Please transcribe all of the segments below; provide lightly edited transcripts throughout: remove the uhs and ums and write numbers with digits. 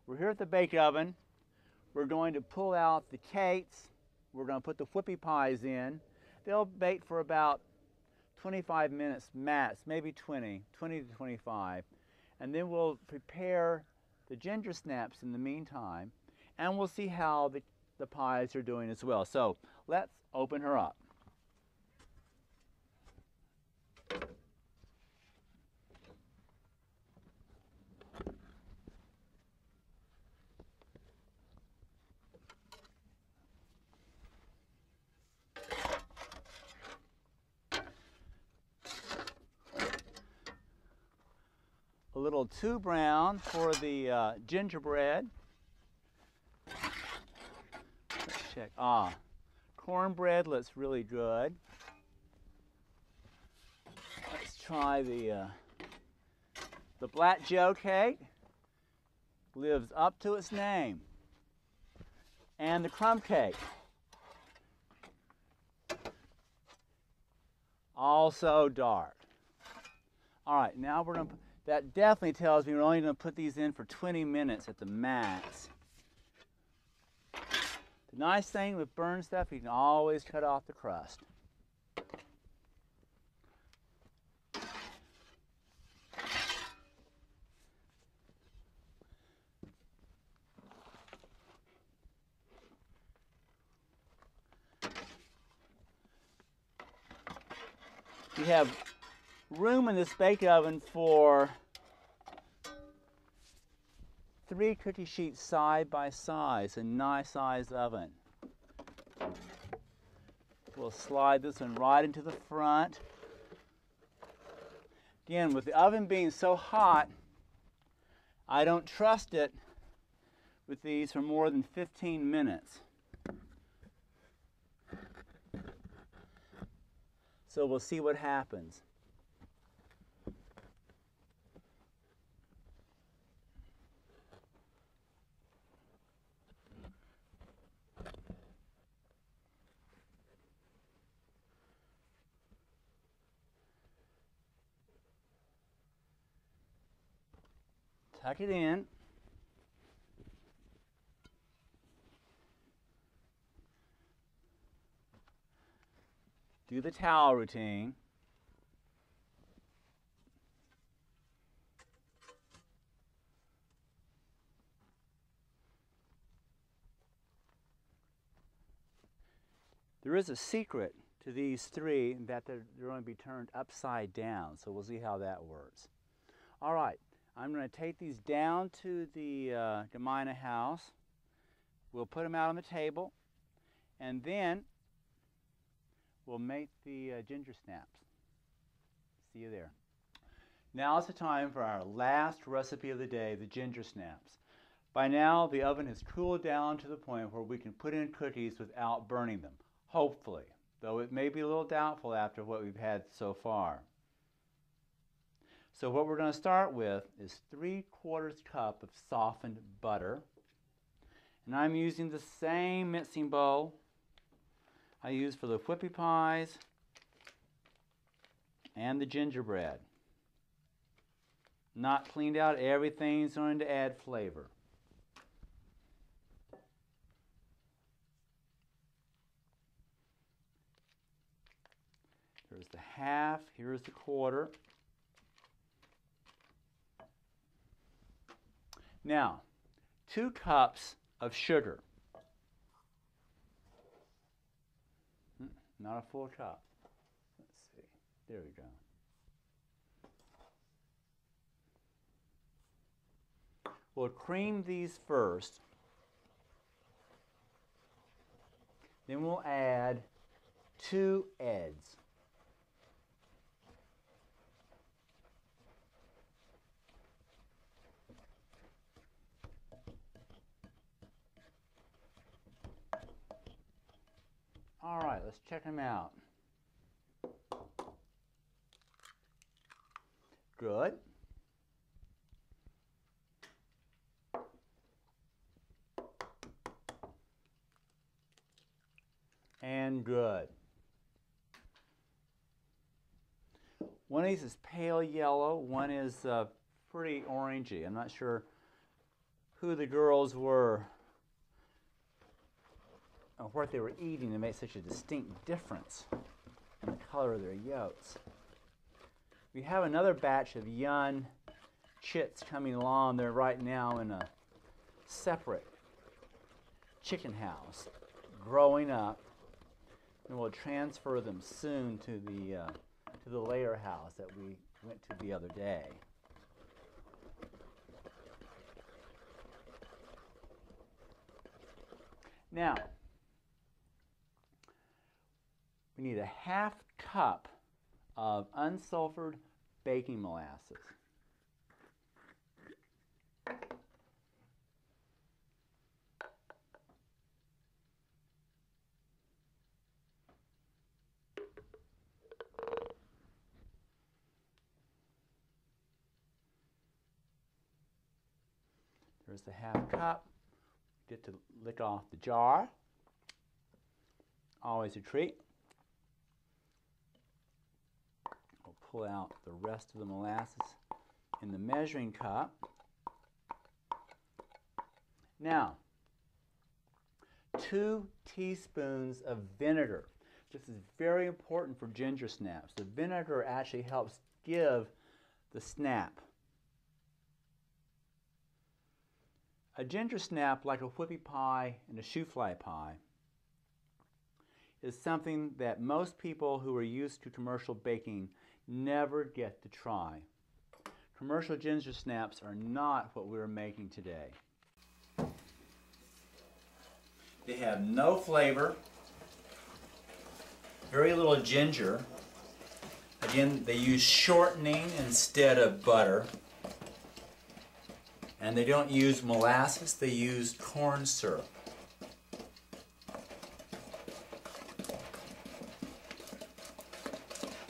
We're here at the bake oven. We're going to pull out the cakes. We're going to put the whippy pies in. They'll bake for about 25 minutes max, maybe 20 to 25. And then we'll prepare the ginger snaps in the meantime, and we'll see how the pies are doing as well. So let's open her up. A little too brown for the gingerbread. Let's check. Cornbread looks really good. Let's try the Black Joe cake. Lives up to its name. And the crumb cake. Also dark. All right, now we're going to, that definitely tells me we're only going to put these in for 20 minutes at the max. The nice thing with burned stuff, you can always cut off the crust. You have room in this bake oven for 3 cookie sheets side by side. It's a nice size oven. We'll slide this one right into the front. Again, with the oven being so hot, I don't trust it with these for more than 15 minutes. So we'll see what happens. Tuck it in. Do the towel routine. There is a secret to these 3 that they're going to be turned upside down, so we'll see how that works. All right, I'm going to take these down to the Gemina house. We'll put them out on the table, and then we'll make the ginger snaps. See you there. Now is the time for our last recipe of the day, the ginger snaps. By now, the oven has cooled down to the point where we can put in cookies without burning them, hopefully, though it may be a little doubtful after what we've had so far. So what we're going to start with is 3/4 cup of softened butter. And I'm using the same mixing bowl I use for the whippy pies and the gingerbread. Not cleaned out, everything's going to add flavor. Here's the half, here's the 1/4. Now, 2 cups of sugar. Not a full cup. Let's see. There we go. We'll cream these first. Then we'll add 2 eggs. All right, let's check them out. Good. And good. One of these is pale yellow, one is pretty orangey. I'm not sure who the girls were or what they were eating to make such a distinct difference in the color of their yolks. We have another batch of young chicks coming along. They're right now in a separate chicken house, growing up, and we'll transfer them soon to the layer house that we went to the other day. Now, we need a half cup of unsulfured baking molasses. There's the half cup. Get to lick off the jar. Always a treat. We'll pull out the rest of the molasses in the measuring cup. Now, 2 teaspoons of vinegar. This is very important for ginger snaps. The vinegar actually helps give the snap. A ginger snap, like a whippy pie and a shoe-fly pie, is something that most people who are used to commercial baking never get to try. Commercial ginger snaps are not what we're making today. They have no flavor, very little ginger. Again, they use shortening instead of butter. And they don't use molasses, they use corn syrup.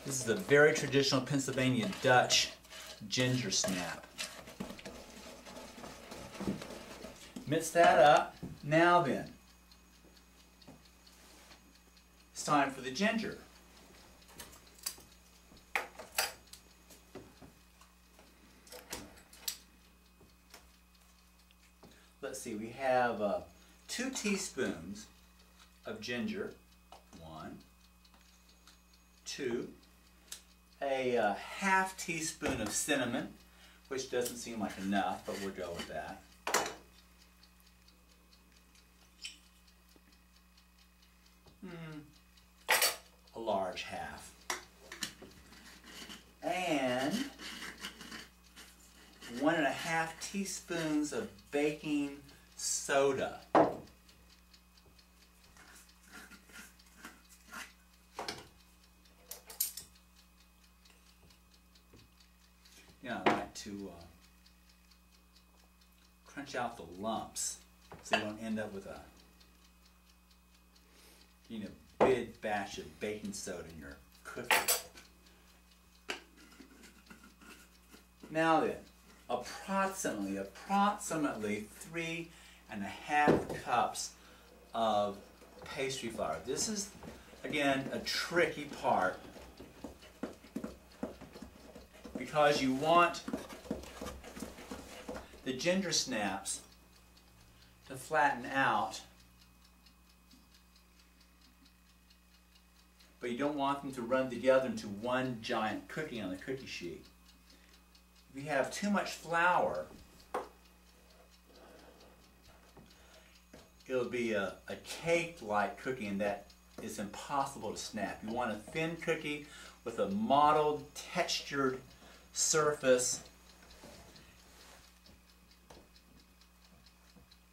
This is a very traditional Pennsylvania Dutch ginger snap. Mix that up. Now then, it's time for the ginger. Let's see, we have 2 teaspoons of ginger. 1, 2, a half teaspoon of cinnamon, which doesn't seem like enough, but we'll go with that. A large half. And 1.5 teaspoons of baking soda. Now I like to crunch out the lumps so you don't end up with a big batch of baking soda in your cookie. Now then, approximately 3.5 cups of pastry flour. This is, again, a tricky part because you want the ginger snaps to flatten out, but you don't want them to run together into one giant cookie on the cookie sheet. If you have too much flour, it'll be a cake-like cookie, and that is impossible to snap. You want a thin cookie with a mottled, textured surface,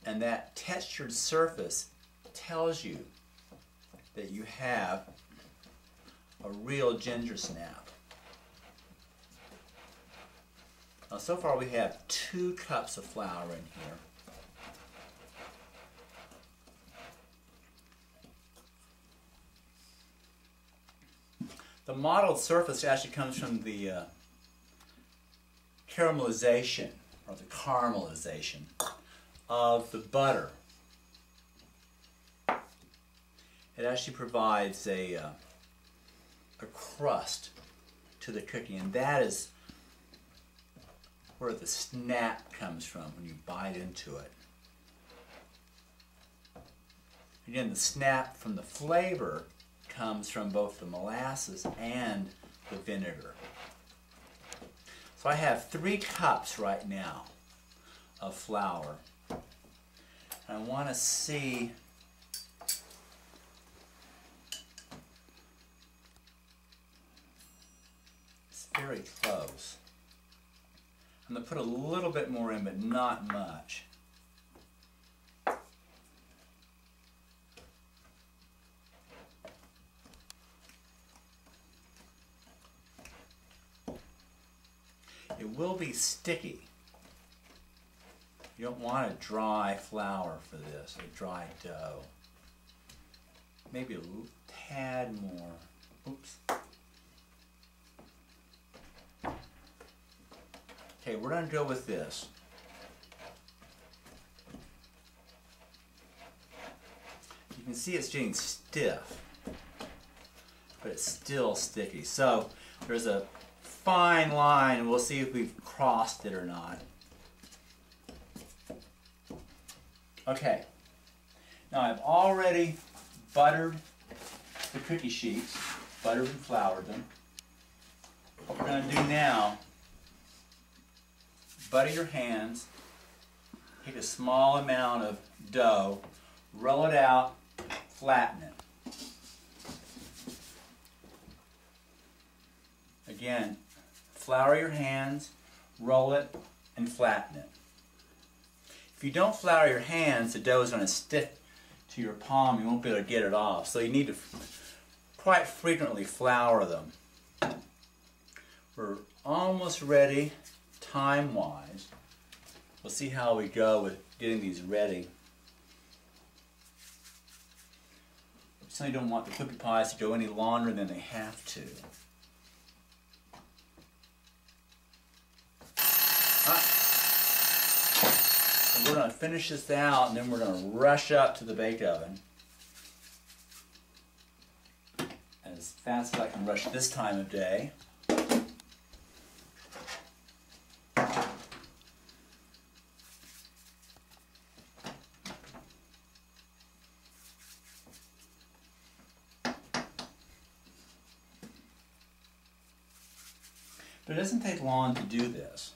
and that textured surface tells you that you have a real ginger snap. Now, so far we have 2 cups of flour in here. The mottled surface actually comes from the caramelization or the caramelization of the butter. It actually provides a crust to the cookie, and that is where the snap comes from when you bite into it. Again, the snap from the flavor comes from both the molasses and the vinegar. So I have 3 cups right now of flour. I want to see it's very close. I'm going to put a little bit more in, but not much. It will be sticky. You don't want a dry flour for this, a dry dough. Maybe a tad more. Oops. Okay, we're going to go with this. You can see it's getting stiff, but it's still sticky. So there's a fine line, and we'll see if we've crossed it or not. Okay, now I've already buttered the cookie sheets, buttered and floured them. What we're going to do now, butter your hands, take a small amount of dough, roll it out, flatten it. Again, flour your hands, roll it, and flatten it. If you don't flour your hands, the dough is going to stick to your palm. You won't be able to get it off. So you need to quite frequently flour them. We're almost ready time-wise. We'll see how we go with getting these ready. We certainly don't want the cookie pies to go any longer than they have to. And we're going to finish this out, and then we're going to rush up to the bake oven as fast as I can rush this time of day. But it doesn't take long to do this.